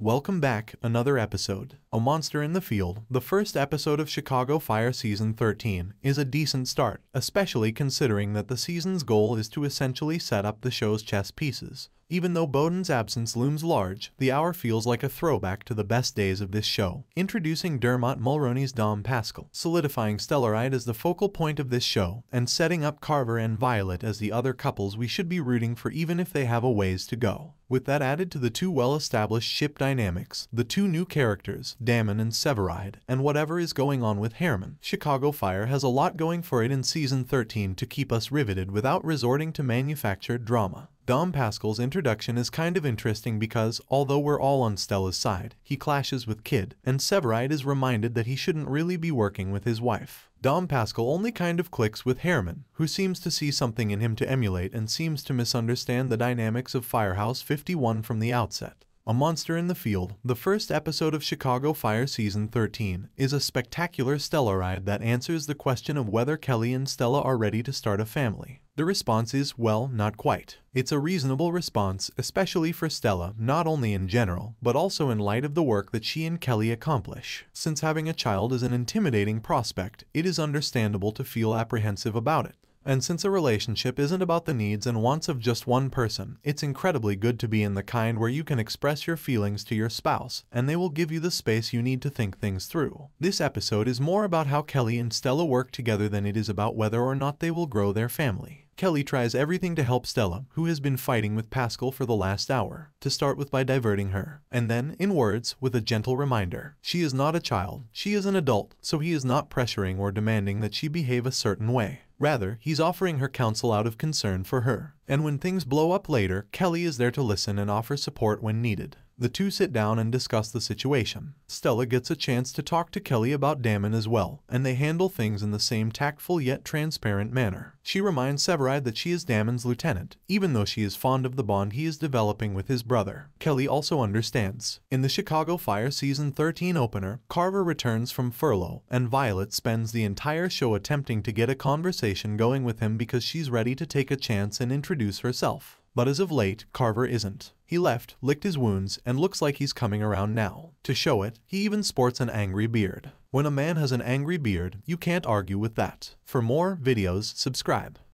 Welcome back, another episode. A Monster in the Field, the first episode of Chicago Fire Season 13, is a decent start, especially considering that the season's goal is to essentially set up the show's chess pieces. Even though Bowden's absence looms large, the hour feels like a throwback to the best days of this show. Introducing Dermot Mulroney's Dom Pascal, solidifying Stellaride as the focal point of this show, and setting up Carver and Violet as the other couples we should be rooting for even if they have a ways to go. With that added to the two well-established ship dynamics, the two new characters, Damon and Severide, and whatever is going on with Harriman, Chicago Fire has a lot going for it in Season 13 to keep us riveted without resorting to manufactured drama. Dom Pascal's introduction is kind of interesting because, although we're all on Stella's side, he clashes with Kid, and Severide is reminded that he shouldn't really be working with his wife. Dom Pascal only kind of clicks with Harriman, who seems to see something in him to emulate and seems to misunderstand the dynamics of Firehouse 51 from the outset. A Monster in the Field, the first episode of Chicago Fire Season 13, is a spectacular Stellaride that answers the question of whether Kelly and Stella are ready to start a family. The response is, well, not quite. It's a reasonable response, especially for Stella, not only in general, but also in light of the work that she and Kelly accomplish. Since having a child is an intimidating prospect, it is understandable to feel apprehensive about it. And since a relationship isn't about the needs and wants of just one person, it's incredibly good to be in the kind where you can express your feelings to your spouse, and they will give you the space you need to think things through. This episode is more about how Kelly and Stella work together than it is about whether or not they will grow their family. Kelly tries everything to help Stella, who has been fighting with Pascal for the last hour, to start with by diverting her, and then, in words, with a gentle reminder. She is not a child, she is an adult, so he is not pressuring or demanding that she behave a certain way. Rather, he's offering her counsel out of concern for her. And when things blow up later, Kelly is there to listen and offer support when needed. The two sit down and discuss the situation. Stella gets a chance to talk to Kelly about Damon as well, and they handle things in the same tactful yet transparent manner. She reminds Severide that she is Damon's lieutenant, even though she is fond of the bond he is developing with his brother. Kelly also understands. In the Chicago Fire Season 13 opener, Carver returns from furlough, and Violet spends the entire show attempting to get a conversation going with him because she's ready to take a chance and introduce herself. But as of late, Carver isn't. He left, licked his wounds, and looks like he's coming around now. To show it, he even sports an angry beard. When a man has an angry beard, you can't argue with that. For more videos, subscribe.